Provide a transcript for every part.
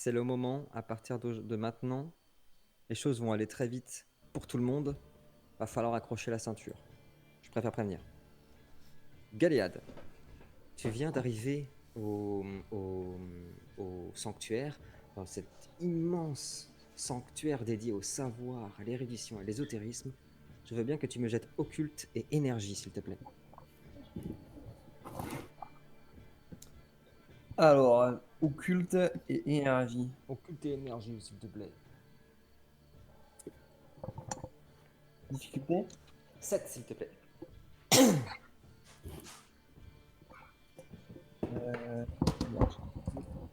c'est le moment, à partir de maintenant, les choses vont aller très vite pour tout le monde. Va falloir accrocher la ceinture. Je préfère prévenir. Galéade, tu viens d'arriver au, au sanctuaire, dans cet immense sanctuaire dédié au savoir, à l'érudition, à l'ésotérisme. Je veux bien que tu me jettes occulte et énergie, s'il te plaît. Alors, occulte et énergie. Occulte et énergie, s'il te plaît. Difficulté? 7, s'il te plaît. Euh,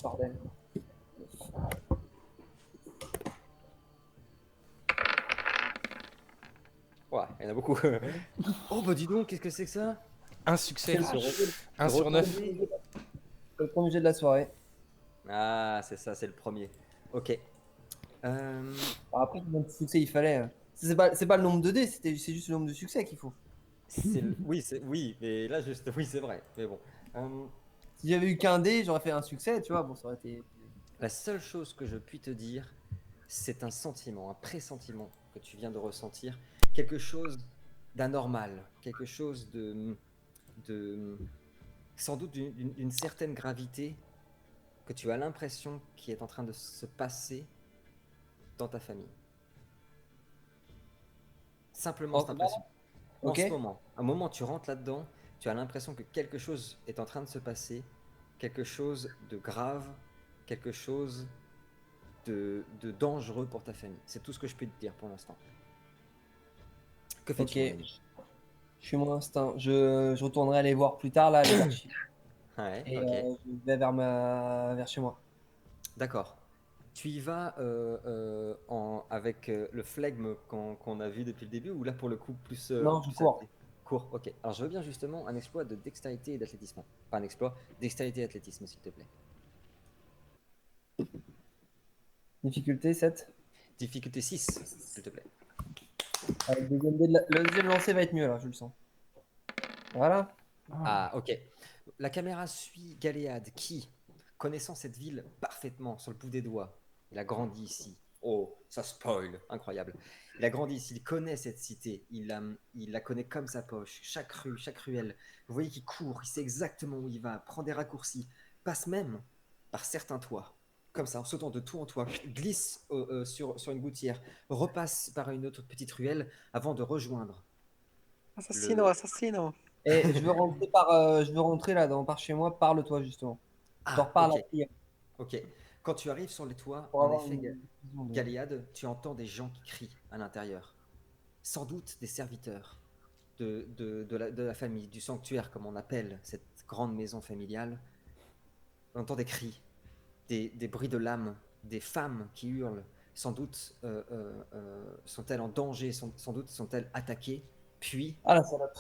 Bordel. Ouais, il y en a beaucoup. Oh, bah dis donc, qu'est-ce que c'est que ça? Un C'est succès. le, Un sur 9. le premier jet de la soirée. Ah, c'est ça, c'est le premier. Ok. Euh, Alors après, combien de succès il fallait? C'est pas le nombre de dés, c'est juste le nombre de succès qu'il faut. Oui, oui, mais là juste, oui, c'est vrai. Mais bon, Euh, Si j'avais eu qu'un dé, j'aurais fait un succès, tu vois. Bon, ça aurait été. la seule chose que je puis te dire, c'est un sentiment, un pressentiment que tu viens de ressentir, quelque chose d'anormal, quelque chose de sans doute d'une certaine gravité que tu as l'impression qui est en train de se passer dans ta famille. Simplement cette Là, impression. En ok. ce moment, un moment, tu rentres là-dedans, tu as l'impression que quelque chose est en train de se passer, quelque chose de grave, quelque chose de dangereux pour ta famille. C'est tout ce que je peux te dire pour l'instant. Que Ok. fais-tu, mon ami? Je suis mon instinct. Je retournerai les voir plus tard, là, les archives. Ouais, Et ok. je vais vers chez moi. D'accord. Tu y vas avec le flegme qu'on a vu depuis le début, ou là pour le coup Non, je plus cours. athlé- court, ok. Alors je veux bien justement un exploit de dextérité et d'athlétisme. Pas un exploit, dextérité et athlétisme, s'il te plaît. Difficulté 7. Difficulté 6, s'il te plaît. Le deuxième, le deuxième lancer va être mieux, là, je le sens. Voilà. Ah, ok. La caméra suit Galéade qui, connaissant cette ville parfaitement sur le bout des doigts, il a grandi ici. Oh, ça spoil, incroyable. Il a grandi ici, il connaît cette cité, il la connaît comme sa poche, chaque rue, chaque ruelle. Vous voyez qu'il court, il sait exactement où il va, prend des raccourcis, passe même par certains toits, comme ça, en sautant de toit en toit, glisse sur une gouttière, repasse par une autre petite ruelle avant de rejoindre Assassino, le... assassino. Et je veux rentrer là, par chez moi, parle-toi justement. Je t'en Ah, reparle ok. après Ok. Quand tu arrives sur les toits, pour en avoir effet, une vision de. Galéade, tu entends des gens qui crient à l'intérieur. Sans doute des serviteurs de la famille, du sanctuaire, comme on appelle cette grande maison familiale. On entend des cris, des bruits de lames, des femmes qui hurlent. Sans doute sont-elles en danger, sans doute sont-elles attaquées. Puis, Ah la salope.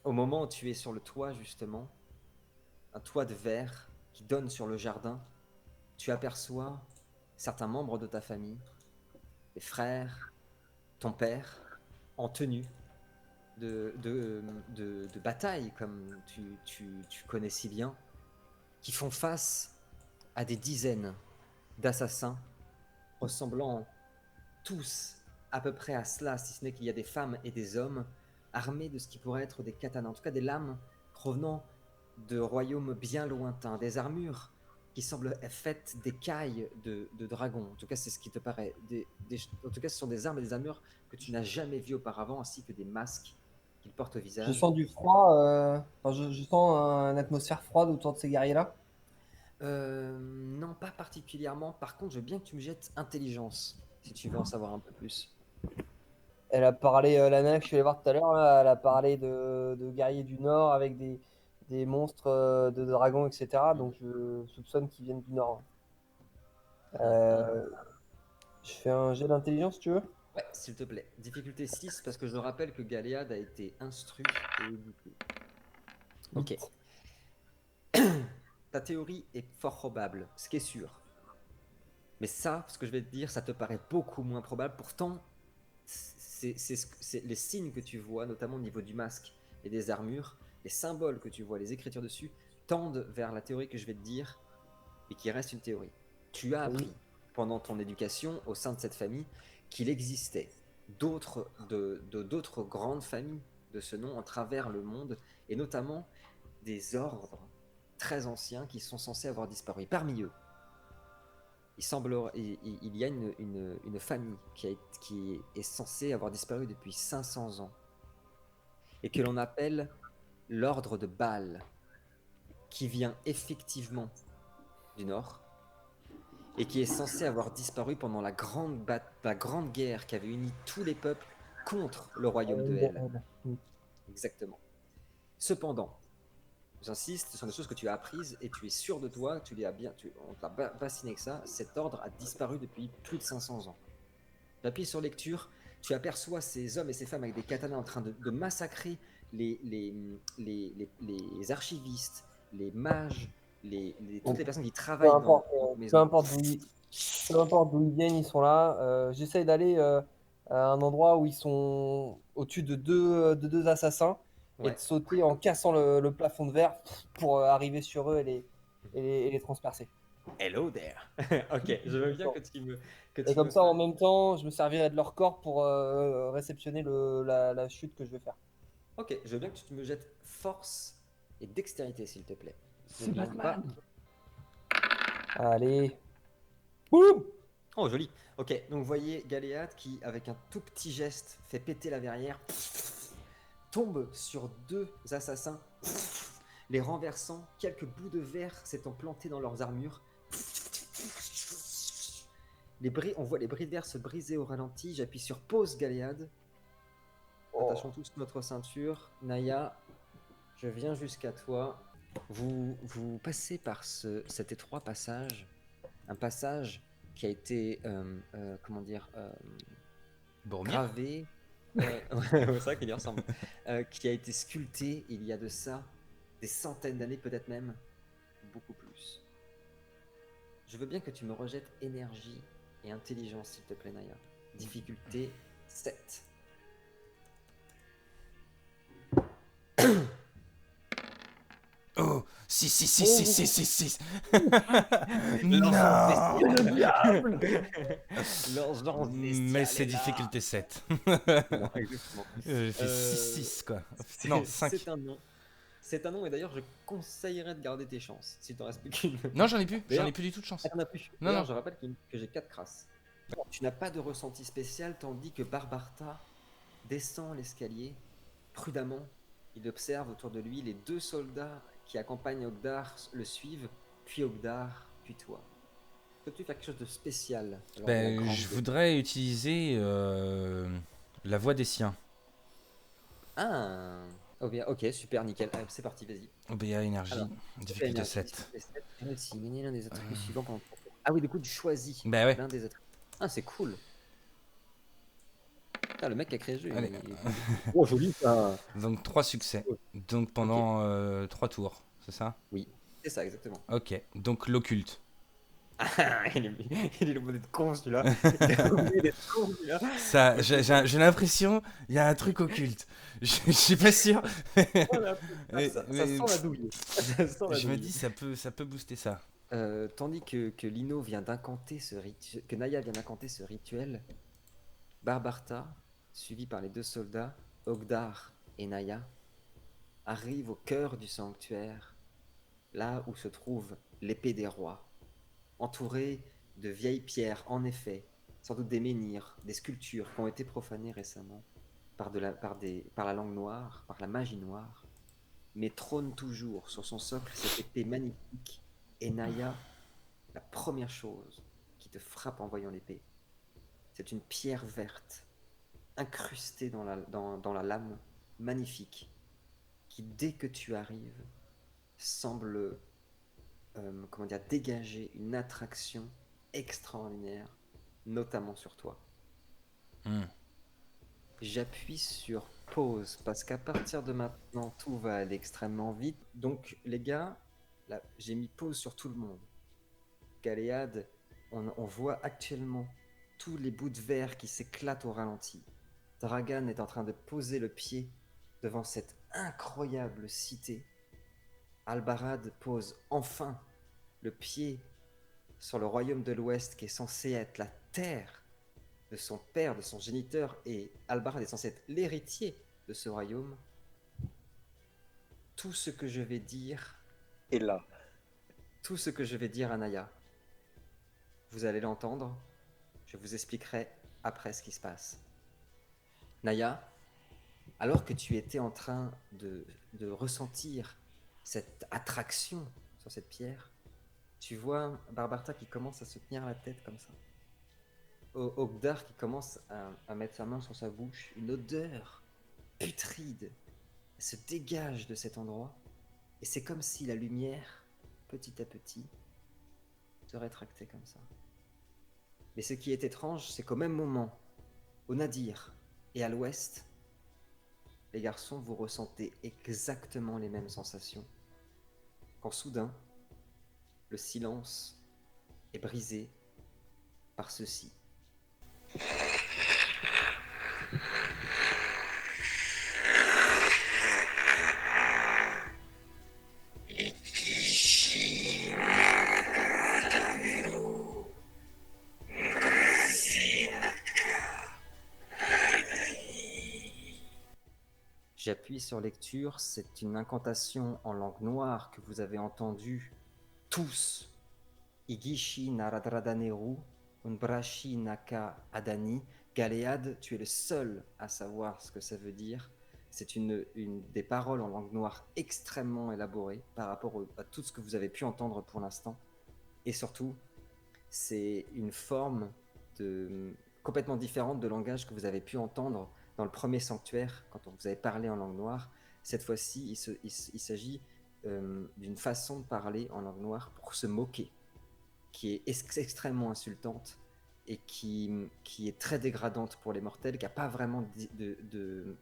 au moment où tu es sur le toit, justement, un toit de verre qui donne sur le jardin, tu aperçois certains membres de ta famille, tes frères, ton père, en tenue de bataille, comme tu connais si bien, qui font face à des dizaines d'assassins, ressemblant tous à peu près à cela, si ce n'est qu'il y a des femmes et des hommes, armés de ce qui pourrait être des katanas, en tout cas des lames provenant de royaumes bien lointains, des armures qui semblent faites d'écailles de dragons. En tout cas, c'est ce qui te paraît. En tout cas, ce sont des armes et des armures que tu n'as jamais vues auparavant, ainsi que des masques qu'ils portent au Je visage. sens du froid. Enfin, je sens une atmosphère froide autour de ces guerriers-là. Non, pas particulièrement. Par contre, je veux bien que tu me jettes intelligence, si tu veux en savoir un peu plus. Elle a parlé, la nana que je suis allé voir tout à l'heure, là, elle a parlé de guerriers du Nord avec des monstres de dragons, etc. Donc je soupçonne qu'ils viennent du Nord. Mhm. Euh, je fais un jet d'intelligence, si tu veux. Ouais, s'il te plaît. Difficulté 6 parce que je rappelle que Galéade a été instruit et éduqué. Ok. 8. Ta théorie est fort probable, ce qui est sûr. Mais ça, ce que je vais te dire, ça te paraît beaucoup moins probable. Pourtant, c'est les signes que tu vois, notamment au niveau du masque et des armures, les symboles que tu vois, les écritures dessus, tendent vers la théorie que je vais te dire, mais qui reste une théorie. Tu as Oui. appris. pendant ton éducation au sein de cette famille qu'il existait d'autres grandes familles de ce nom à travers le monde, et notamment des ordres très anciens qui sont censés avoir disparu. Parmi eux, il y a une famille qui est censée avoir disparu depuis 500 ans et que l'on appelle l'ordre de Baal, qui vient effectivement du nord et qui est censé avoir disparu pendant la grande guerre qui avait uni tous les peuples contre le royaume de Hel. Exactement. Cependant, j'insiste, ce sont des choses que tu as apprises et tu es sûr de toi, on t'a bassiné que ça, cet ordre a disparu depuis plus de 500 ans. J'appuie sur lecture, tu aperçois ces hommes et ces femmes avec des katanas en train de massacrer les archivistes, les mages, toutes les personnes qui travaillent dans la maison. Peu importe d'où ils viennent, ils sont là. J'essaye d'aller à un endroit où ils sont au-dessus de deux assassins et de sauter en cassant le plafond de verre pour arriver sur eux et les transpercer. Hello there. Ok, je veux bien que tu me. Et comme ça, en même temps, je me servirai de leur corps pour réceptionner la chute que je vais faire. Ok, je veux bien que tu me jettes force et dextérité, s'il te plaît. C'est Batman. Allez. Boum. Oh, joli. Ok, donc vous voyez Galéade qui, avec un tout petit geste, fait péter la verrière, tombe sur deux assassins, les renversant, quelques bouts de verre s'étant plantés dans leurs armures. On voit les bris de verre se briser au ralenti. J'appuie sur pause, Galéade. Attachons tous notre ceinture. Naya, je viens jusqu'à toi. Vous passez par cet étroit passage, un passage qui a été, gravé, c'est ça qu'il y ressemble, qui a été sculpté il y a de ça des centaines d'années, peut-être même beaucoup plus. Je veux bien que tu me rejettes énergie et intelligence, s'il te plaît, Naya. Difficulté 7. Oh, 6. Non. Le diable. Mais c'est difficulté 7. Non, exactement. J'ai fait 6, quoi. Non, 5. C'est un nom, et d'ailleurs, je conseillerais de garder tes chances, s'il t'en reste plus qu'une. Non, j'en ai plus du tout de chance. Ah, t'en as plus. Non. Je rappelle que j'ai 4 crasses. Tu n'as pas de ressenti spécial, tandis que Barbarta descend l'escalier prudemment. Il observe autour de lui les deux soldats qui accompagnent Ogdar, le suivent, puis Ogdar, puis toi. Peux-tu faire quelque chose de spécial? Je voudrais utiliser la voix des siens. Ah, ok, super, nickel. Allez, c'est parti, vas-y. OBA énergie, difficulté 7. Éliminer l'un des attributs suivants pendant ton tour. Ah oui, du coup, tu choisis Bah ouais. l'un des attributs. Ah, c'est cool. Ah, le mec qui a créé le jeu. Allez. Oh, joli ça. Donc 3 succès. Donc pendant 3 tours, c'est ça? Oui, c'est ça, exactement. Ok, donc l'occulte. Il est le modèle de con celui-là. Il est con celui-là. Ça, j'ai l'impression, il y a un truc occulte. Je suis pas sûr. Ça sent la douille. Je me dis, ça peut booster ça. Tandis que Lino vient d'incanter ce rituel, que Naya vient d'incanter ce rituel, Barbarta, suivi par les deux soldats, Ogdar et Naya, arrive au cœur du sanctuaire, là où se trouve l'épée des rois, entourée de vieilles pierres, en effet, sans doute des menhirs, des sculptures qui ont été profanées récemment par la langue noire, par la magie noire, mais trône toujours sur son socle cette épée magnifique. Et Naya, la première chose qui te frappe en voyant l'épée, c'est une pierre verte incrustée dans la lame, magnifique, qui dès que tu arrives semble dégager une attraction extraordinaire, notamment sur toi. J'appuie sur pause parce qu'à partir de maintenant tout va aller extrêmement vite. Donc les gars, là, j'ai mis pause sur tout le monde. Galéade, on voit actuellement tous les bouts de verre qui s'éclatent au ralenti. Dragan est en train de poser le pied devant cette incroyable cité. Albarad pose enfin le pied sur le royaume de l'Ouest qui est censé être la terre de son père, de son géniteur, et Albarad est censé être l'héritier de ce royaume, tout ce que je vais dire, Et là, tout ce que je vais dire à Naya, vous allez l'entendre, je vous expliquerai après ce qui se passe. Naya, alors que tu étais en train de ressentir cette attraction sur cette pierre, tu vois Barbarta qui commence à se tenir la tête comme ça. Ogdar qui commence à mettre sa main sur sa bouche. Une odeur putride se dégage de cet endroit. Et c'est comme si la lumière, petit à petit, se rétractait comme ça. Mais ce qui est étrange, c'est qu'au même moment, au Nadir et à l'ouest, les garçons, vous ressentez exactement les mêmes sensations. Quand soudain, le silence est brisé par ceci. J'appuie sur lecture, c'est une incantation en langue noire que vous avez entendue tous. Igishi Naradradhaneru, Unbrashi Naka Adani. Galéade, tu es le seul à savoir ce que ça veut dire. C'est une des paroles en langue noire extrêmement élaborées par rapport à tout ce que vous avez pu entendre pour l'instant. Et surtout, c'est une forme complètement différente de langage que vous avez pu entendre dans le premier sanctuaire, quand on vous avait parlé en langue noire. Cette fois-ci, il s'agit d'une façon de parler en langue noire pour se moquer, qui est extrêmement insultante et qui est très dégradante pour les mortels, qui n'a pas vraiment de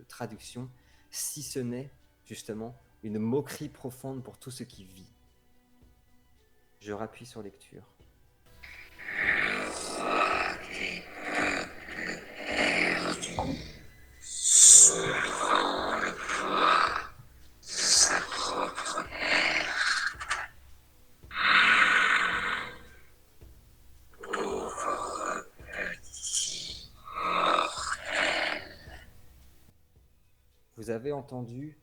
traduction, si ce n'est justement une moquerie profonde pour tout ce qui vit. Je rappuie sur lecture. Vous avez entendu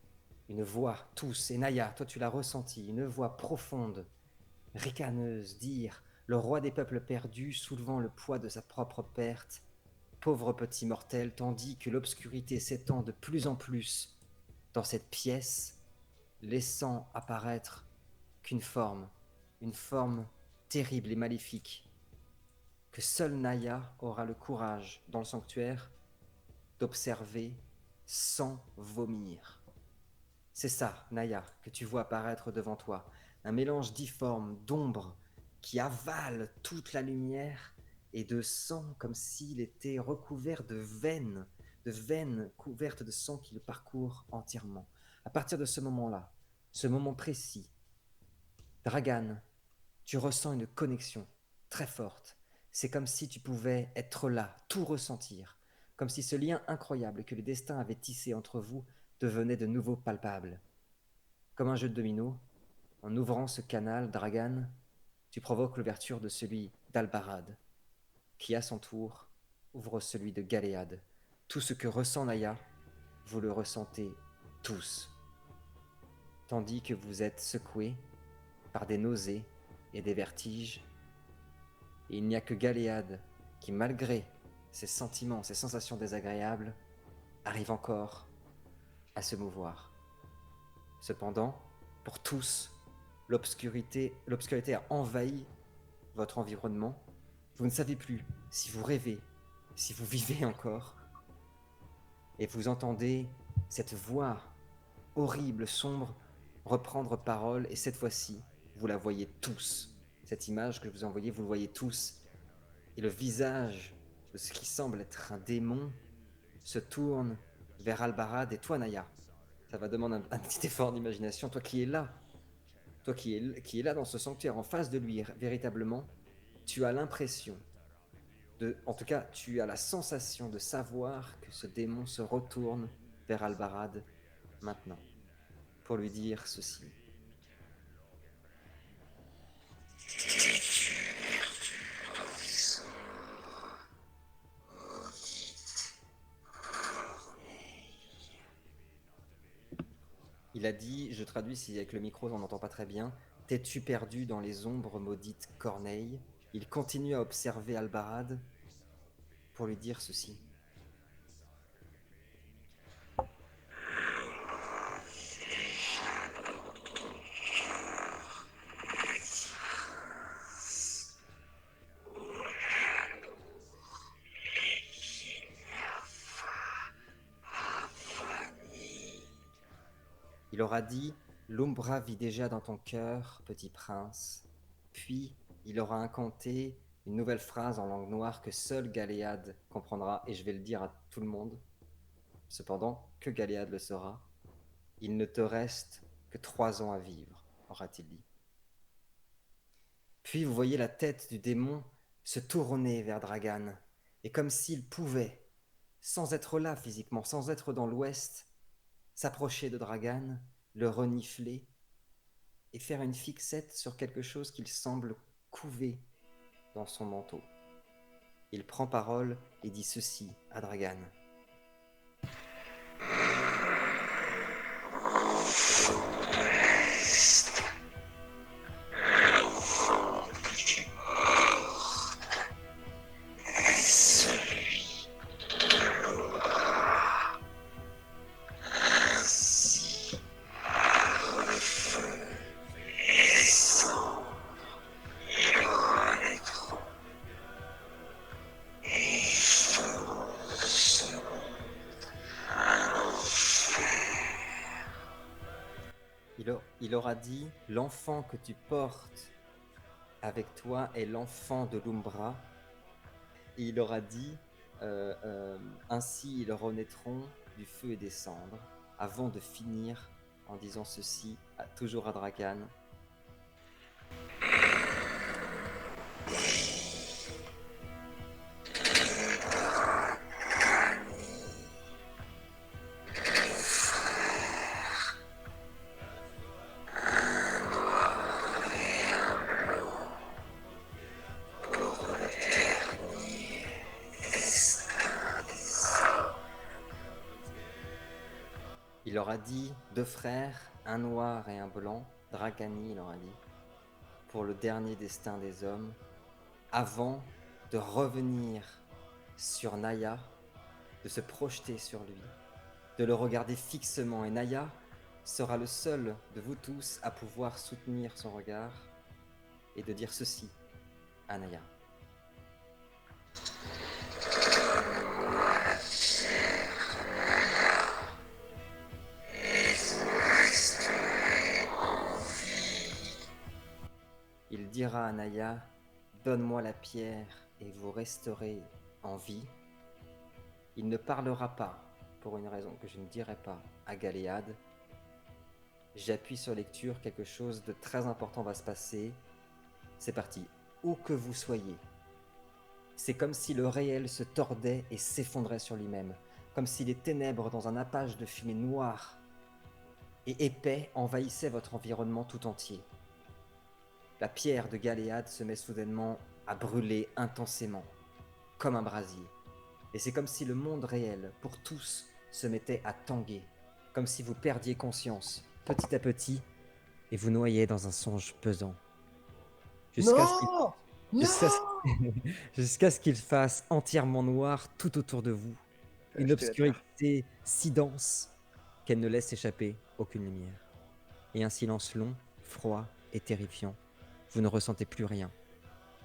une voix, tous, et Naya, toi tu l'as ressenti, une voix profonde, ricaneuse, dire « Le roi des peuples perdus, soulevant le poids de sa propre perte, pauvre petit mortel, tandis que l'obscurité s'étend de plus en plus dans cette pièce, laissant apparaître qu'une forme, une forme terrible et maléfique, que seule Naya aura le courage, dans le sanctuaire, d'observer sans vomir. » C'est ça, Naya, que tu vois apparaître devant toi. Un mélange difforme d'ombre qui avale toute la lumière et de sang comme s'il était recouvert de veines couvertes de sang qui le parcourent entièrement. À partir de ce moment-là, ce moment précis, Dragan, tu ressens une connexion très forte. C'est comme si tu pouvais être là, tout ressentir, comme si ce lien incroyable que le destin avait tissé entre vous devenait de nouveau palpable. Comme un jeu de domino, en ouvrant ce canal, Dragan, tu provoques l'ouverture de celui d'Albarad, qui à son tour ouvre celui de Galéade. Tout ce que ressent Naya, vous le ressentez tous, tandis que vous êtes secoués par des nausées et des vertiges. Et il n'y a que Galéade qui, malgré ses sentiments, ses sensations désagréables, arrive encore à se mouvoir. Cependant, pour tous, l'obscurité a envahi votre environnement. Vous ne savez plus si vous rêvez, si vous vivez encore. Et vous entendez cette voix horrible, sombre, reprendre parole. Et cette fois-ci, vous la voyez tous. Cette image que je vous ai envoyée, vous le voyez tous. Et le visage de ce qui semble être un démon se tourne vers Albarad et toi, Naya. Ça va demander un petit effort d'imagination. Toi qui es là, toi qui es là dans ce sanctuaire, en face de lui, véritablement, tu as l'impression, en tout cas, tu as la sensation de savoir que ce démon se retourne vers Albarad maintenant, pour lui dire ceci. il a dit, je traduis si avec le micro on n'entend pas très bien, t'es-tu perdu dans les ombres maudites Corneille? Il continue à observer Albarad pour lui dire ceci. Il aura dit, l'Umbra vit déjà dans ton cœur, petit prince. Puis, il aura incanté une nouvelle phrase en langue noire que seul Galéade comprendra, et je vais le dire à tout le monde. Cependant, que Galéade le saura. Il ne te reste que 3 ans à vivre, aura-t-il dit. Puis vous voyez la tête du démon se tourner vers Dragan, et comme s'il pouvait, sans être là physiquement, sans être dans l'ouest, s'approcher de Dragan, le renifler, et faire une fixette sur quelque chose qu'il semble couver dans son manteau. Il prend parole et dit ceci à Dragan. Il aura dit, l'enfant que tu portes avec toi est l'enfant de l'Umbra. Et il aura dit, ainsi ils renaîtront du feu et des cendres, avant de finir en disant ceci, toujours à Dragan. Il leur a dit 2 frères, un noir et un blanc, Dragani, il leur a dit, pour le dernier destin des hommes, avant de revenir sur Naya, de se projeter sur lui, de le regarder fixement. Et Naya sera le seul de vous tous à pouvoir soutenir son regard et de dire ceci à Naya. Il dira à Naya, donne-moi la pierre et vous resterez en vie. Il ne parlera pas, pour une raison que je ne dirai pas, à Galéade. J'appuie sur lecture, quelque chose de très important va se passer. C'est parti. Où que vous soyez, c'est comme si le réel se tordait et s'effondrait sur lui-même, comme si les ténèbres dans un nappage de fumée noire et épais envahissaient votre environnement tout entier. La pierre de Galéade se met soudainement à brûler intensément, comme un brasier. Et c'est comme si le monde réel, pour tous, se mettait à tanguer, comme si vous perdiez conscience, petit à petit, et vous noyiez dans un songe pesant. Jusqu'à ce qu'il fasse entièrement noir tout autour de vous, une obscurité si dense qu'elle ne laisse échapper aucune lumière. Et un silence long, froid et terrifiant. Vous ne ressentez plus rien,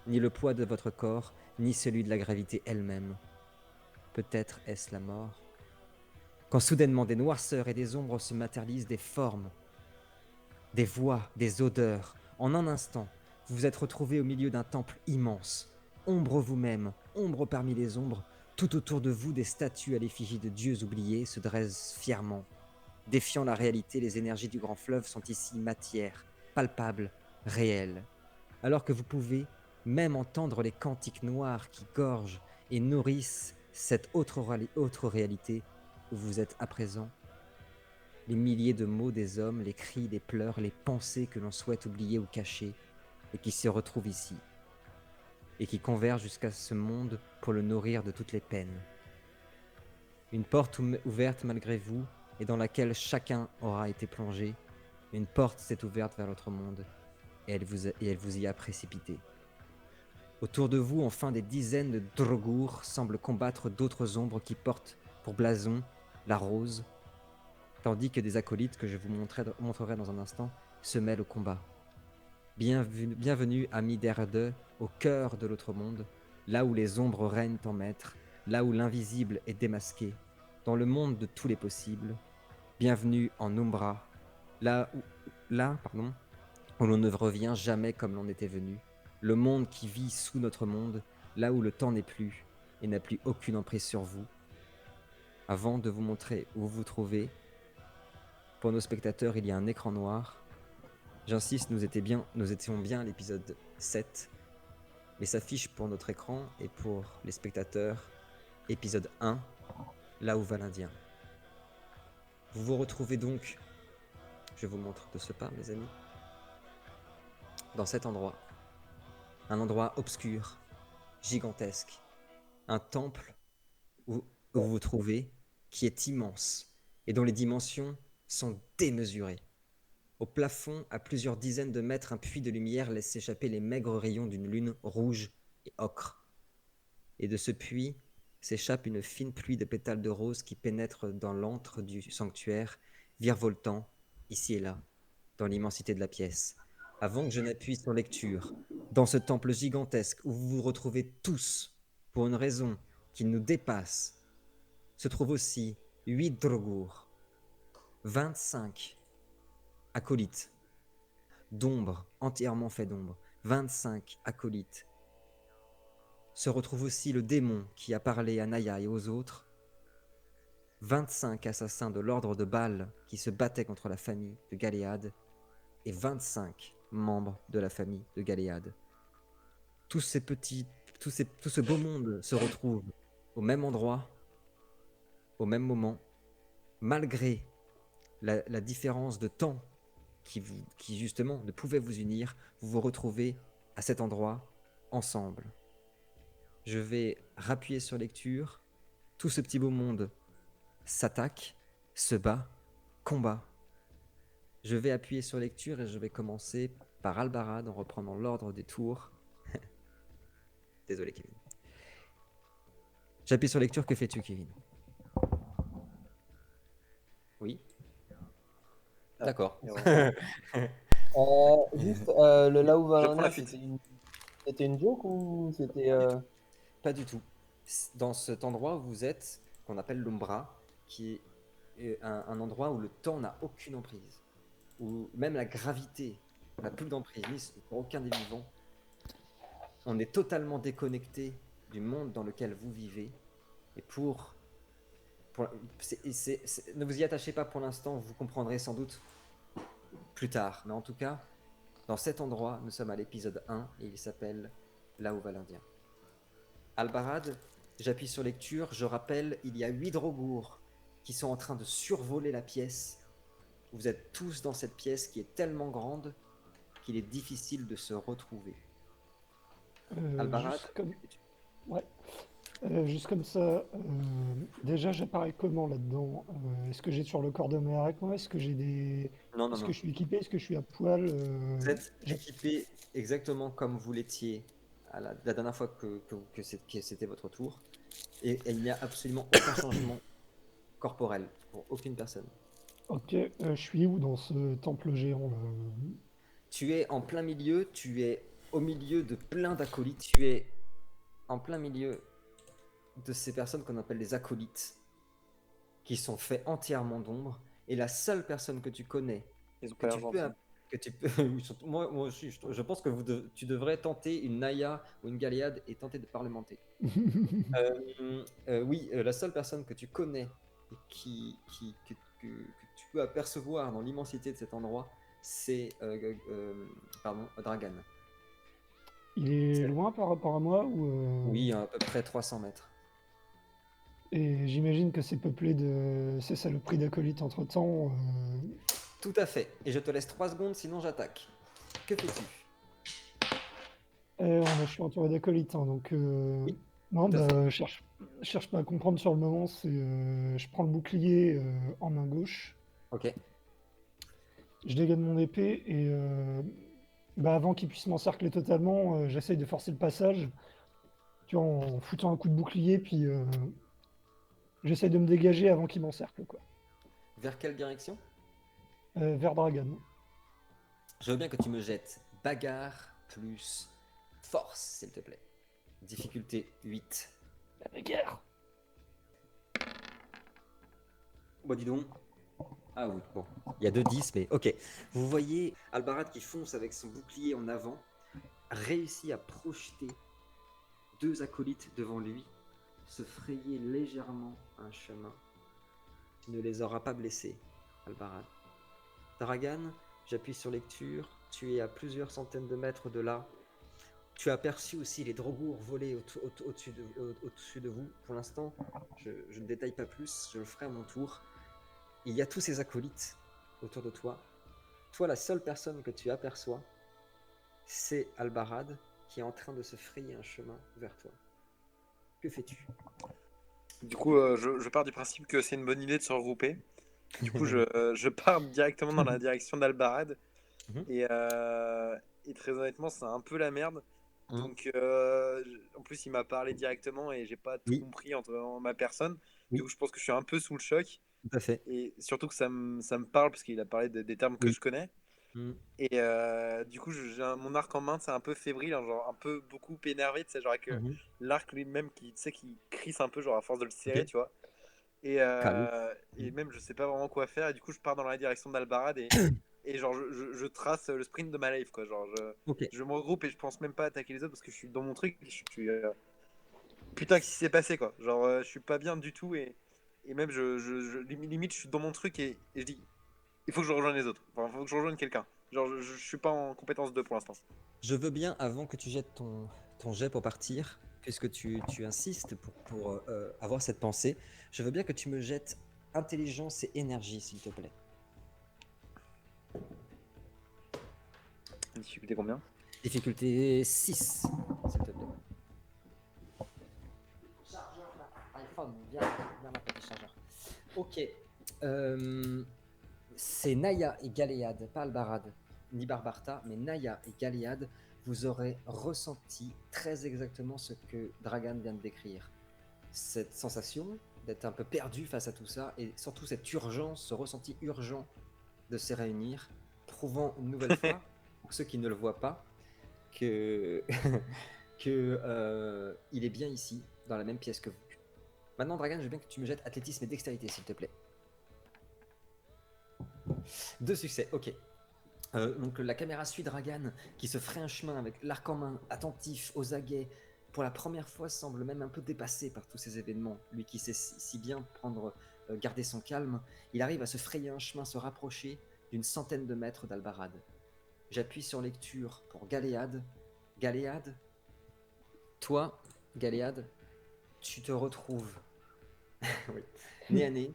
ni le poids de votre corps, ni celui de la gravité elle-même. Peut-être est-ce la mort. Quand soudainement des noirceurs et des ombres se matérialisent, des formes, des voix, des odeurs. En un instant, vous vous êtes retrouvé au milieu d'un temple immense. Ombre vous-même, ombre parmi les ombres, tout autour de vous des statues à l'effigie de dieux oubliés se dressent fièrement. Défiant la réalité, les énergies du grand fleuve sont ici matière, palpable, réelle. Alors que vous pouvez même entendre les cantiques noirs qui gorgent et nourrissent cette autre réalité où vous êtes à présent. Les milliers de mots des hommes, les cris, les pleurs, les pensées que l'on souhaite oublier ou cacher et qui se retrouvent ici et qui convergent jusqu'à ce monde pour le nourrir de toutes les peines. Une porte ouverte malgré vous et dans laquelle chacun aura été plongé, une porte s'est ouverte vers l'autre monde et elle vous y a précipité. Autour de vous, enfin, des dizaines de Drogour semblent combattre d'autres ombres qui portent pour blason la rose, tandis que des acolytes que je vous montrerai dans un instant se mêlent au combat. Bienvenue, amis d'Erde, au cœur de l'autre monde, là où les ombres règnent en maître, là où l'invisible est démasqué, dans le monde de tous les possibles. Bienvenue en Umbra, là où l'on ne revient jamais comme l'on était venu, le monde qui vit sous notre monde, là où le temps n'est plus et n'a plus aucune emprise sur vous. Avant de vous montrer où vous vous trouvez, pour nos spectateurs, il y a un écran noir. J'insiste, nous étions bien à l'épisode 7, mais s'affiche pour notre écran et pour les spectateurs, épisode 1, là où va l'Indien. Vous vous retrouvez donc, je vous montre de ce pas, mes amis, dans cet endroit. Un endroit obscur, gigantesque. Un temple où vous vous trouvez, qui est immense et dont les dimensions sont démesurées. Au plafond, à plusieurs dizaines de mètres, un puits de lumière laisse s'échapper les maigres rayons d'une lune rouge et ocre. Et de ce puits s'échappe une fine pluie de pétales de rose qui pénètre dans l'antre du sanctuaire, virevoltant, ici et là, dans l'immensité de la pièce. Avant que je n'appuie sur lecture, dans ce temple gigantesque où vous vous retrouvez tous, pour une raison qui nous dépasse, se trouvent aussi 8 Drogour, 25 acolytes, d'ombre, entièrement faits d'ombre, 25 acolytes. Se retrouve aussi le démon qui a parlé à Naya et aux autres, 25 assassins de l'ordre de Baal qui se battaient contre la famille de Galéade, et 25 membres de la famille de Galéade. Tout ce beau monde se retrouve au même endroit, au même moment, malgré la différence de temps qui justement ne pouvait vous unir. Vous vous retrouvez à cet endroit ensemble. Je vais rappuyer sur lecture. Tout ce petit beau monde s'attaque, se bat, combat. Je vais appuyer sur lecture et je vais commencer par Albarad en reprenant l'ordre des tours. Désolé, Kevin. J'appuie sur lecture, que fais-tu, Kevin? Oui. D'accord. Juste, le là où va Je prends la l'Indien, fuite. c'était une joke ou c'était. Pas du tout. Dans cet endroit où vous êtes, qu'on appelle l'Umbra, qui est un endroit où le temps n'a aucune emprise, où même la gravité n'a plus d'emprise, ni pour aucun des vivants. On est totalement déconnecté du monde dans lequel vous vivez. Et ne vous y attachez pas pour l'instant, vous comprendrez sans doute plus tard. Mais en tout cas, dans cet endroit, nous sommes à l'épisode 1 et il s'appelle Là où va l'Indien. Albarad, j'appuie sur lecture, je rappelle, il y a 8 Drogour qui sont en train de survoler la pièce. Vous êtes tous dans cette pièce qui est tellement grande qu'il est difficile de se retrouver. Albarad, juste comme ça, déjà j'apparais comment là-dedans? Est-ce que j'ai sur le corps de mer avec moi? Est-ce que j'ai des... non. que je suis équipé? Est-ce que je suis à poil? Vous êtes équipé exactement comme vous l'étiez à la dernière fois que c'était votre tour. Et il n'y a absolument aucun changement corporel pour aucune personne. Ok, je suis où dans ce temple géant là? Tu es en plein milieu, tu es au milieu de plein d'acolytes, tu es en plein milieu de ces personnes qu'on appelle les acolytes, qui sont faits entièrement d'ombre, et la seule personne que tu connais, moi aussi, je pense que tu devrais tenter une Naya ou une Galéade et tenter de parlementer. Oui, la seule personne que tu connais et que tu peux apercevoir dans l'immensité de cet endroit, c'est Dragan. Il est loin par rapport à moi ou Oui, à peu près 300 mètres. Et j'imagine que c'est peuplé de ces saloperies d'acolytes entre-temps. Tout à fait. Et je te laisse 3 secondes, sinon j'attaque. Que fais-tu? Je suis entouré d'acolytes, hein, donc... Oui, non, tout à bah, fait. je cherche pas à comprendre sur le moment. Je prends le bouclier en main gauche, Ok. je dégaine mon épée et avant qu'il puisse m'encercler totalement, j'essaye de forcer le passage, tu vois, en foutant un coup de bouclier, puis j'essaye de me dégager avant qu'il m'encercle, quoi. Vers quelle direction? Vers Dragan. Je veux bien que tu me jettes bagarre plus force, s'il te plaît. Difficulté 8. La bagarre. Bah dis donc. Ah oui, bon. Il y a 2 10, mais ok. Vous voyez Albarad qui fonce avec son bouclier en avant, réussit à projeter 2 acolytes devant lui, se frayer légèrement un chemin. Tu ne les auras pas blessés, Albarad. Dragan, j'appuie sur lecture. Tu es à plusieurs centaines de mètres de là. Tu as aperçu aussi les drogours voler au-dessus de vous. Pour l'instant, je ne détaille pas plus, je le ferai à mon tour. Il y a tous ces acolytes autour de toi. Toi, la seule personne que tu aperçois, c'est Albarad qui est en train de se frayer un chemin vers toi. Que fais-tu? Du coup, je pars du principe que c'est une bonne idée de se regrouper. Du coup, je pars directement dans la direction d'Albarad. Mhm. Et très honnêtement, c'est un peu la merde. Mhm. Donc, en plus, il m'a parlé directement et j'ai pas tout Oui, compris en ma personne. Du oui, coup, je pense que je suis un peu sous le choc. tout à fait. Et surtout que ça me parle parce qu'il a parlé des termes que Oui. je connais. Mhm. Et du coup, mon arc en main, c'est un peu fébrile, hein, genre un peu beaucoup énervé, tu sais, genre avec Mhm. l'arc lui-même qui, tu sais, qui crisse un peu, genre à force de le serrer, Ok, tu vois. Et, calme. et même, je sais pas vraiment quoi faire. Et du coup, je pars dans la direction d'Albarad et genre, je trace le sprint de ma life, quoi. Genre, Ok. je me regroupe et je pense même pas attaquer les autres parce que je suis dans mon truc. Je suis, putain, qu'est-ce qui s'est passé, quoi. Genre, je suis pas bien du tout et même, limite, je suis dans mon truc et je dis, il faut que je rejoigne les autres. Enfin, il faut que je rejoigne quelqu'un. Genre, je suis pas en compétence 2 pour l'instant. Je veux bien, avant que tu jettes ton jet pour partir, puisque tu insistes pour avoir cette pensée, je veux bien que tu me jettes intelligence et énergie, s'il te plaît. Difficulté combien? Difficulté 6, s'il te plaît. Chargeur, là. iPhone, viens ma petit chargeur. Ok. C'est Naya et Galéade, pas Albarad, ni Barbarta, mais Naya et Galéade, vous aurez ressenti très exactement ce que Dragan vient de décrire. Cette sensation d'être un peu perdu face à tout ça, et surtout cette urgence, ce ressenti urgent de se réunir, prouvant une nouvelle fois, pour ceux qui ne le voient pas, que, il est bien ici, dans la même pièce que vous. Maintenant, Dragan, je veux bien que tu me jettes athlétisme et dextérité, s'il te plaît. 2 succès, ok. Donc la caméra suit Dragan qui se ferait un chemin avec l'arc en main, attentif, aux aguets. Pour la première fois, semble même un peu dépassé par tous ces événements. Lui qui sait si bien garder son calme, il arrive à se frayer un chemin, se rapprocher d'une centaine de mètres d'Albarad. J'appuie sur lecture pour Galéade. Galéade, toi, Galéade, tu te retrouves oui, nez à nez,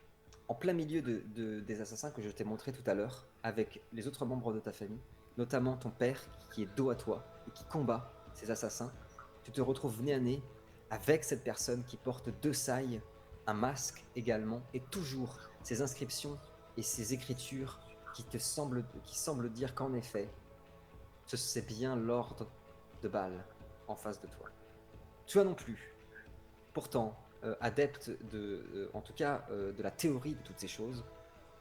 en plein milieu des assassins que je t'ai montré tout à l'heure, avec les autres membres de ta famille, notamment ton père qui est dos à toi et qui combat ces assassins. Tu te retrouves nez à nez avec cette personne qui porte 2 sailles, un masque également, et toujours ces inscriptions et ces écritures qui semblent dire qu'en effet, c'est bien l'ordre de Bâle en face de toi. Toi non plus, pourtant, adepte en tout cas, de la théorie de toutes ces choses,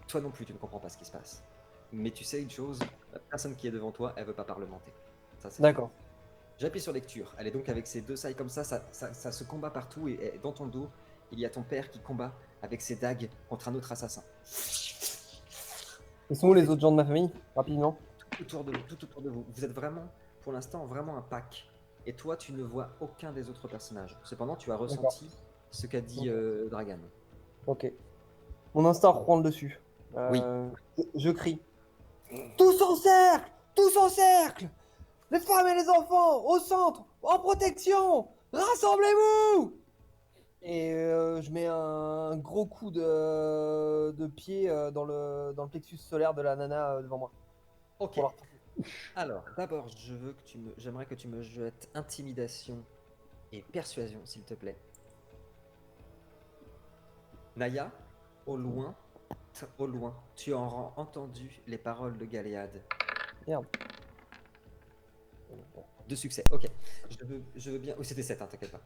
toi non plus, tu ne comprends pas ce qui se passe. Mais tu sais une chose, la personne qui est devant toi, elle veut pas parlementer. Ça, c'est D'accord. J'appuie sur lecture. Elle est donc avec ses 2 sailles comme ça se combat partout et dans ton dos, il y a ton père qui combat avec ses dagues contre un autre assassin. Ils sont où les autres gens de ma famille? Rapidement. Tout autour de vous. Vous êtes vraiment, pour l'instant, vraiment un pack. Et toi, tu ne vois aucun des autres personnages. Cependant, tu as ressenti ce qu'a dit Dragan. Ok. Mon instinct reprend le dessus. Oui. Je crie. Tous en cercle! Tous en cercle! Les femmes et les enfants, au centre, en protection! Rassemblez-vous! Et je mets un gros coup de pied dans le plexus solaire de la nana devant moi. Ok. Pour la- Alors, d'abord, j'aimerais que tu me jettes intimidation et persuasion, s'il te plaît. Naya, au loin, tu as entendu les paroles de Galéade. Merde. 2 succès, ok. Je veux bien. Oh, c'était 7, hein, t'inquiète pas.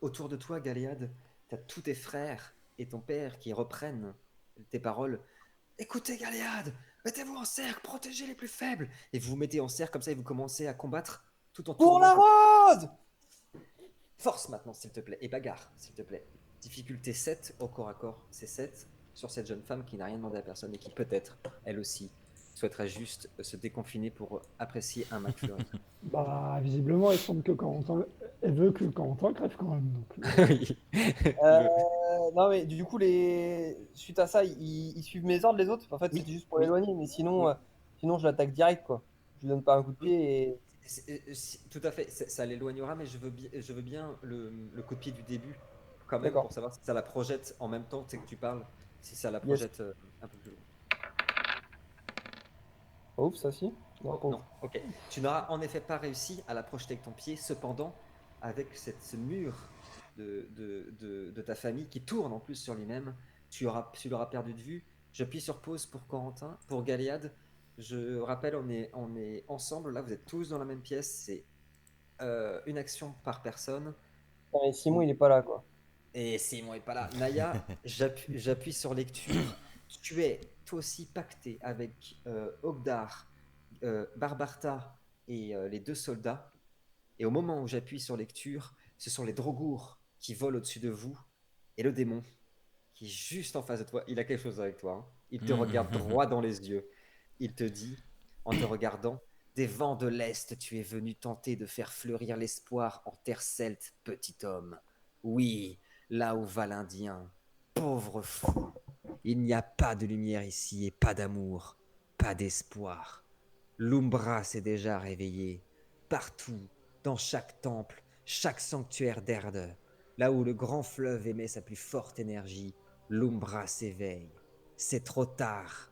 Autour de toi, Galéade, t'as tous tes frères et ton père qui reprennent tes paroles. Écoutez, Galéade, mettez-vous en cercle, protégez les plus faibles. Et vous vous mettez en cercle comme ça et vous commencez à combattre tout en Pour la tournant. rose! Force maintenant, s'il te plaît, et bagarre, s'il te plaît. Difficulté 7 au corps à corps, c'est 7 sur cette jeune femme qui n'a rien demandé à personne et qui peut-être, elle aussi, souhaiterait juste se déconfiner pour apprécier un McFlurry. Bah, visiblement, il semble que Corentin. Elle veut que Corentin crève quand même. Donc, Oui. Non, mais du coup, suite à ça, ils suivent mes ordres, les autres. En fait, Oui, c'était juste pour oui, l'éloigner, mais sinon, oui. sinon je l'attaque direct, quoi. Je lui donne pas un coup de pied et. Tout à fait, ça l'éloignera, mais je veux bien le coup de pied du début, quand même, D'accord. pour savoir si ça la projette en même temps que tu parles, si ça la Yes. projette un peu plus loin. Oups, ça si. Non, Oh, pas non, ouf. ok. Tu n'auras en effet pas réussi à la projeter avec ton pied, cependant, avec ce mur de ta famille qui tourne en plus sur lui-même, tu l'auras perdu de vue. J'appuie sur pause pour Corentin, pour Galéade. Je rappelle, on est ensemble, là, vous êtes tous dans la même pièce, c'est une action par personne. Ouais, Simon, il est pas là, quoi. Et Simon est pas là. Naya, j'appuie sur lecture. Tu es toi aussi pacté avec Ogdar, Barbarta et les 2 soldats. Et au moment où j'appuie sur lecture, ce sont les Drogours qui volent au-dessus de vous et le démon qui est juste en face de toi. Il a quelque chose avec toi, hein. Il te regarde droit dans les yeux. Il te dit, en te regardant, des vents de l'Est, tu es venu tenter de faire fleurir l'espoir en terre celte, petit homme. Oui, là où va l'Indien. Pauvre fou. Il n'y a pas de lumière ici et pas d'amour, pas d'espoir. L'Umbra s'est déjà réveillée. Partout, dans chaque temple, chaque sanctuaire d'Erde, là où le grand fleuve émet sa plus forte énergie, l'Umbra s'éveille. C'est trop tard.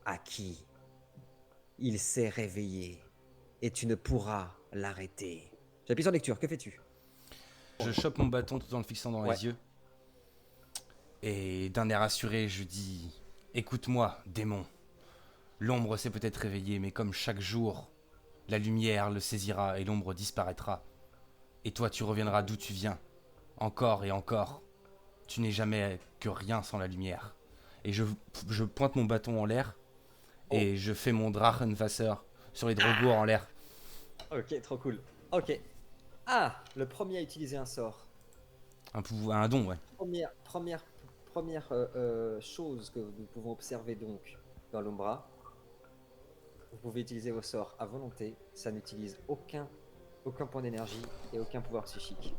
À qui? Il s'est réveillé et tu ne pourras l'arrêter. J'appuie sur lecture, que fais-tu? Je chope mon bâton tout en le fixant dans Ouais. les yeux. Et d'un air assuré, je dis écoute-moi, démon. L'ombre s'est peut-être réveillée, mais comme chaque jour, la lumière le saisira et l'ombre disparaîtra. Et toi, tu reviendras d'où tu viens. Encore et encore. Tu n'es jamais que rien sans la lumière. Et je pointe mon bâton en l'air. Et je fais mon Drachenwasser sur les Drogours en l'air. Ok, trop cool. Ok. Ah, le premier à utiliser un sort. Un don, ouais. Première chose que nous pouvons observer donc dans l'Umbra. Vous pouvez utiliser vos sorts à volonté. Ça n'utilise aucun point d'énergie et aucun pouvoir psychique.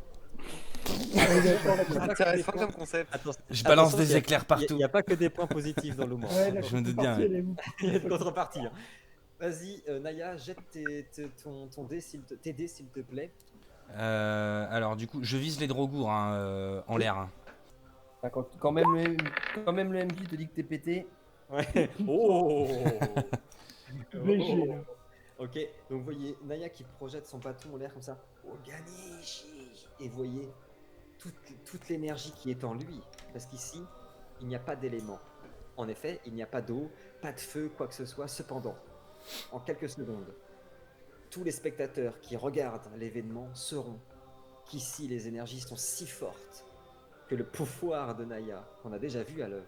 C'est intéressant comme concept. Je balance Attention, des éclairs Il partout. n'y a pas que des points positifs dans l'Umbra. ouais, la Je me doute bien, contrepartie, ouais. elle est où? Il y a une contrepartie, hein. Vas-y, Naya, jette ton dé, tes dés, s'il te plaît. Alors du coup, je vise les Drogours en l'air. Hein. Enfin, quand même le MJ te dit que t'es pété. Ouais. Oh. Léger, là. Ok, donc vous voyez Naya qui projette son bâton en l'air comme ça. Organishi. Et vous voyez toute l'énergie qui est en lui. Parce qu'ici, il n'y a pas d'éléments. En effet, il n'y a pas d'eau, pas de feu, quoi que ce soit. Cependant, en quelques secondes, tous les spectateurs qui regardent l'événement sauront qu'ici les énergies sont si fortes que le pouvoir de Naya, qu'on a déjà vu à l'œuvre,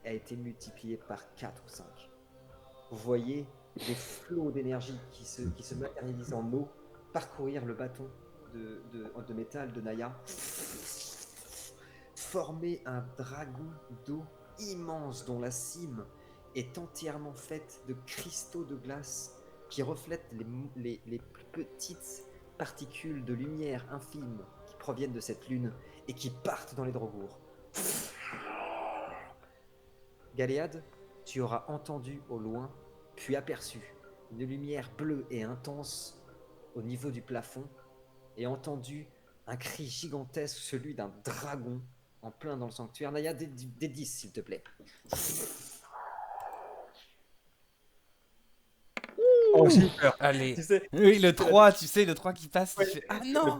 a été multiplié par 4 ou 5. Vous voyez des flots d'énergie qui se matérialisent en eau parcourir le bâton de métal de Naya, former un dragon d'eau immense dont la cime est entièrement faite de cristaux de glace qui reflètent les plus petites particules de lumière infime qui proviennent de cette lune et qui partent dans les Drogours. Galéade, tu auras entendu au loin, puis aperçu une lumière bleue et intense au niveau du plafond et entendu un cri gigantesque, celui d'un dragon en plein dans le sanctuaire. Naya, des 10 s'il te plaît. Oh, j'ai eu peur. Allez. Tu sais, Oui, le 3, tu sais, le 3 qui passe. Ouais, il fait, ah le non.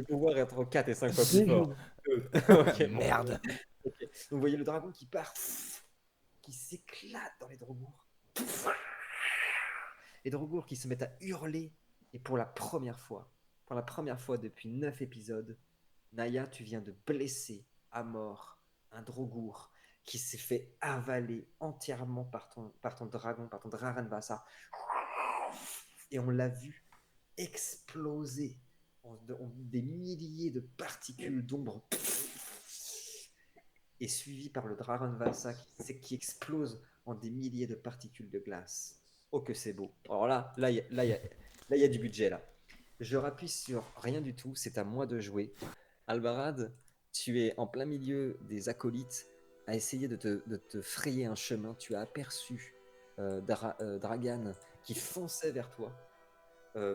pouvoir est entre 4 et 5 fois plus Léger. fort. gueule. Ok, bon. Merde. Ok. Donc, vous voyez le dragon qui part, qui s'éclate dans les drogours. Les drogours qui se mettent à hurler. Et pour la première fois depuis 9 épisodes, Naya, tu viens de blesser à mort un drogour qui s'est fait avaler entièrement par ton dragon, par ton Drarenvasa. Et on l'a vu exploser en des milliers de particules d'ombre. Et suivi par le Drarenvasa qui explose en des milliers de particules de glace. Oh que c'est beau. Alors là, il y a du budget là. Je rappuie sur rien du tout, c'est à moi de jouer. Albarad, tu es en plein milieu des acolytes à essayer de te frayer un chemin. Tu as aperçu Dragan qui fonçait vers toi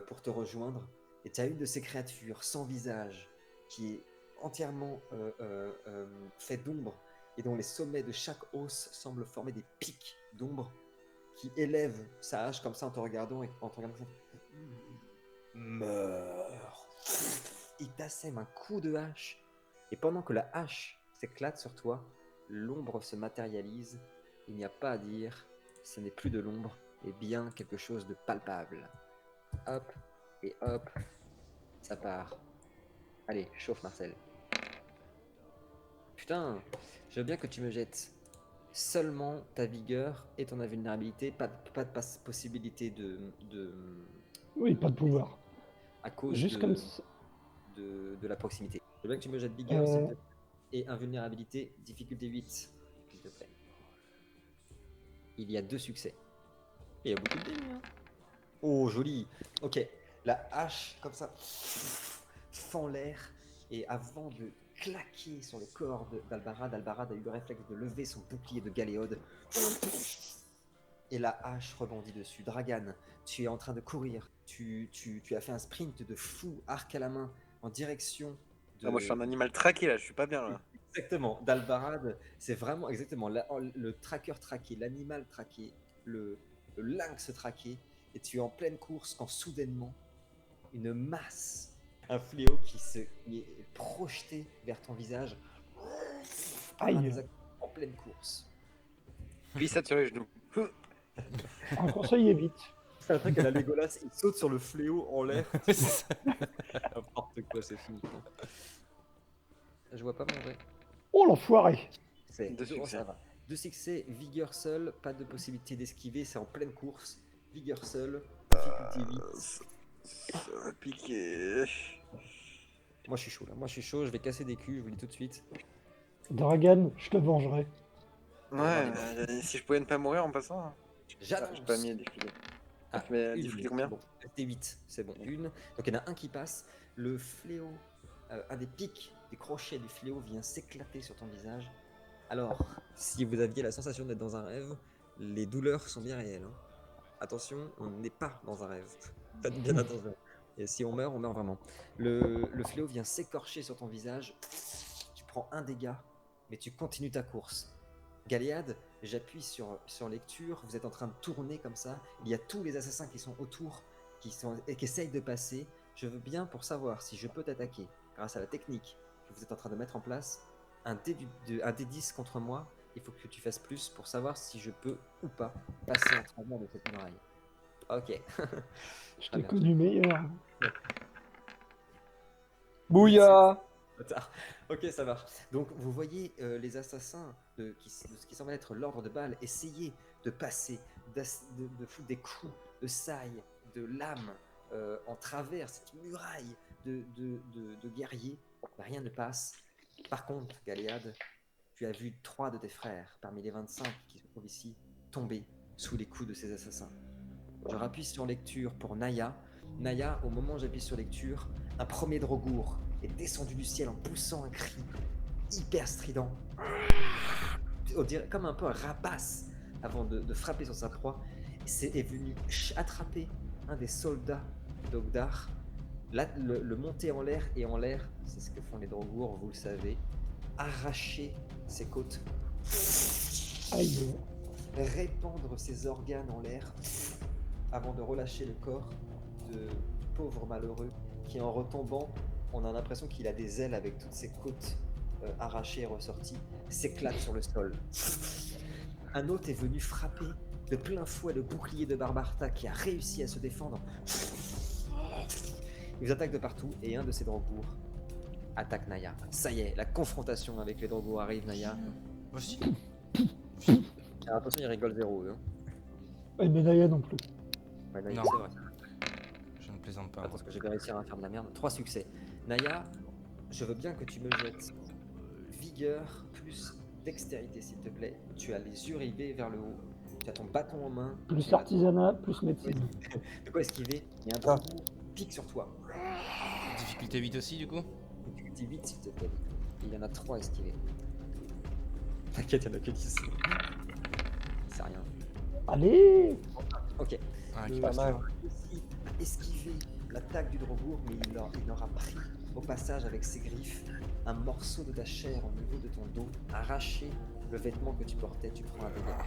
pour te rejoindre. Et tu as une de ces créatures sans visage qui est entièrement fait d'ombre et dont les sommets de chaque os semblent former des pics d'ombre qui élève sa hache comme ça en te regardant et en te regardant comme ça. Meurs. Il t'assème un coup de hache et pendant que la hache s'éclate sur toi, l'ombre se matérialise. Il n'y a pas à dire, ce n'est plus de l'ombre, mais bien quelque chose de palpable. Hop et hop, ça part. Allez, chauffe Marcel. Putain, je veux bien que tu me jettes seulement ta vigueur et ton invulnérabilité, pas de possibilité de Oui, pas de pouvoir. à cause Juste comme ça. de la proximité. Je veux bien que tu me jettes vigueur s'il te plaît, et invulnérabilité, difficulté 8, s'il te plaît. Il y a 2 succès. Et il y a beaucoup de dégâts. Hein. Oh, joli. Ok, la hache, comme ça, fend l'air, et avant de claquer sur le corps d'Albarad, Albarad a eu le réflexe de lever son bouclier de Galéode. Et la hache rebondit dessus. Dragan, tu es en train de courir. Tu as fait un sprint de fou, arc à la main, en direction de... Ah, moi, je suis un animal traqué, là. Je suis pas bien, là. Exactement, d'Albarad, c'est vraiment exactement le tracker traqué, l'animal traqué, le lynx traqué, et tu es en pleine course quand soudainement, une masse, un fléau qui est projeté vers ton visage, par un Aïe. des en pleine course. Glissade sur les genoux. Un conseil évite. C'est un truc à la Legolas, il saute sur le fléau en l'air. N'importe quoi, c'est fini. Je vois pas mon vrai. Oh l'enfoiré. C'est 2 succès. Ça va. 2 succès, vigueur seule, pas de possibilité d'esquiver, c'est en pleine course. Vigueur seule, difficulté 8. Ça va piquer. Moi je suis chaud là, je vais casser des culs, je vous le dis tout de suite. Dragan, je te vengerai. Ouais, si je pouvais ne pas mourir en passant. Hein. J'annonce. J'ai pas mis la difficulté. Ah, Tu mets la une, difficulté combien? Bon, c'était 8, c'est bon. Une. Donc il y en a un qui passe. Le fléau, un des pics, des crochets du fléau vient s'éclater sur ton visage. Alors, si vous aviez la sensation d'être dans un rêve, les douleurs sont bien réelles. Hein. Attention, on n'est pas dans un rêve. Faites bien attention. Et si on meurt vraiment. Le fléau vient s'écorcher sur ton visage. Tu prends un dégât, mais tu continues ta course. Galéade, j'appuie sur lecture. Vous êtes en train de tourner comme ça. Il y a tous les assassins qui sont autour, qui essayent de passer. Je veux bien, pour savoir si je peux t'attaquer, grâce à la technique que vous êtes en train de mettre en place, un D10 contre moi. Il faut que tu fasses plus pour savoir si je peux ou pas passer en travers de cette muraille. Ok. Je t'ai connu meilleur. Bouya. Ok, ça marche. Donc, vous voyez les assassins de ce qui semble être l'ordre de Baal essayer de passer, de foutre des coups de saille, de lames en travers cette muraille de guerriers. Rien ne passe. Par contre, Galéade, tu as vu 3 de tes frères, parmi les 25 qui se trouvent ici, tomber sous les coups de ces assassins. Je rappuie sur lecture pour Naya. Naya, au moment où j'appuie sur lecture, un premier drogour est descendu du ciel en poussant un cri hyper strident. On dirait comme un peu un rapace avant de frapper sur sa proie. Est venu attraper un des soldats d'Ogdar, le monter en l'air, et en l'air, c'est ce que font les drogours, vous le savez, arracher ses côtes, Aïe. répandre ses organes en l'air avant de relâcher le corps de pauvre malheureux qui, en retombant, on a l'impression qu'il a des ailes avec toutes ses côtes arraché et ressorti s'éclate sur le sol. Un autre est venu frapper de plein fouet le bouclier de Barbarta qui a réussi à se défendre. Il vous attaque de partout et un de ses Drogours attaque Naya. Ça y est, la confrontation avec les Drogours arrive, Naya. Vas-y. Attention, il rigole zéro. Hein. Et mais Naya non plus. Ouais, Naya, Non. c'est vrai. Je ne plaisante pas. Attends, parce que je vais réussir à faire de la merde. 3 succès. Naya, je veux bien que tu me jettes vigueur plus dextérité, s'il te plaît. Tu as les yeux rivés vers le haut. Tu as ton bâton en main. Plus tu as- artisanat, plus médecine. De quoi esquiver. Il y a un Drogour pique sur toi. Difficulté 8 aussi, du coup? Difficulté 8, s'il te plaît. Il y en a 3 à esquiver. T'inquiète, il n'y en a que 10. C'est rien. Allez! Ok. Ah, Il Pas mal. a réussi à esquiver l'attaque du Drogour, mais il aura pris au passage avec ses griffes un morceau de ta chair au niveau de ton dos, arraché le vêtement que tu portais, tu prends un dégât.